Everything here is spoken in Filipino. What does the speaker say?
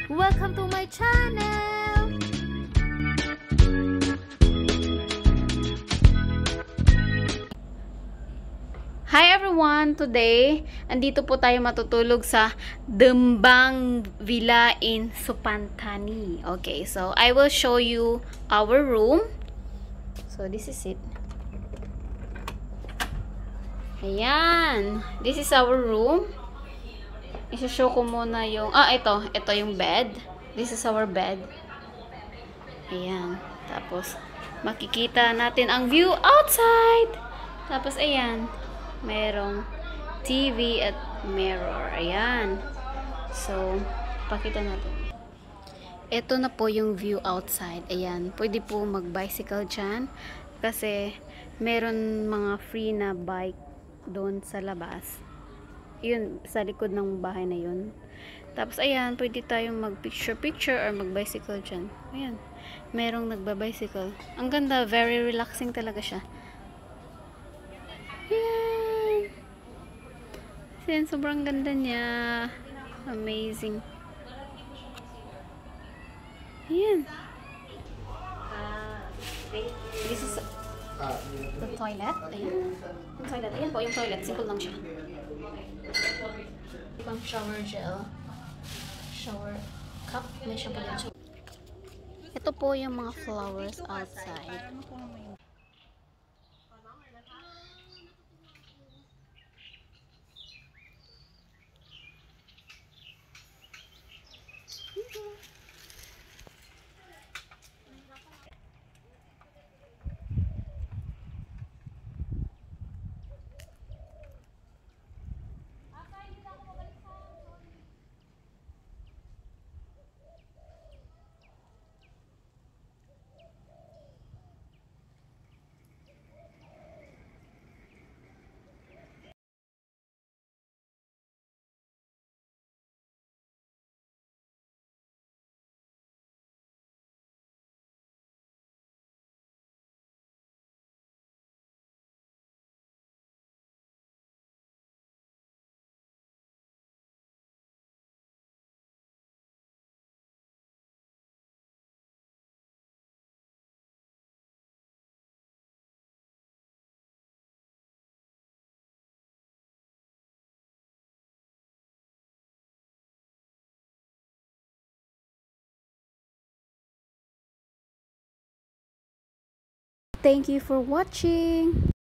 Welcome to my channel! Hi everyone! Today, andito po tayo matutulog sa Dembang Villa in Supantani. Okay, so I will show you our room. So this is it. Ayan. This is our room. Isa-show ko muna yung... ito yung bed. This is our bed. Ayan. Tapos, makikita natin ang view outside. Tapos, ayan. Merong TV at mirror. Ayan. So, pakita natin. Ito na po yung view outside. Ayan. Pwede po mag-bicycle dyan. Kasi, meron mga free na bike doon sa labas. Yun, sa likod ng bahay na yun. Tapos, ayan, pwede tayong mag-picture-picture or mag-bicycle dyan. Ayan, merong nagba-bicycle. Ang ganda, very relaxing talaga siya. Ayan. Ayan, sobrang ganda niya. Amazing. Ayan. This is the toilet. Ayan. Yung toilet. Ayan po, yung toilet. Simple lang siya. Ibang shower gel. Shower cup. May shampoo din. Ito po yung mga flowers outside. Thank you for watching.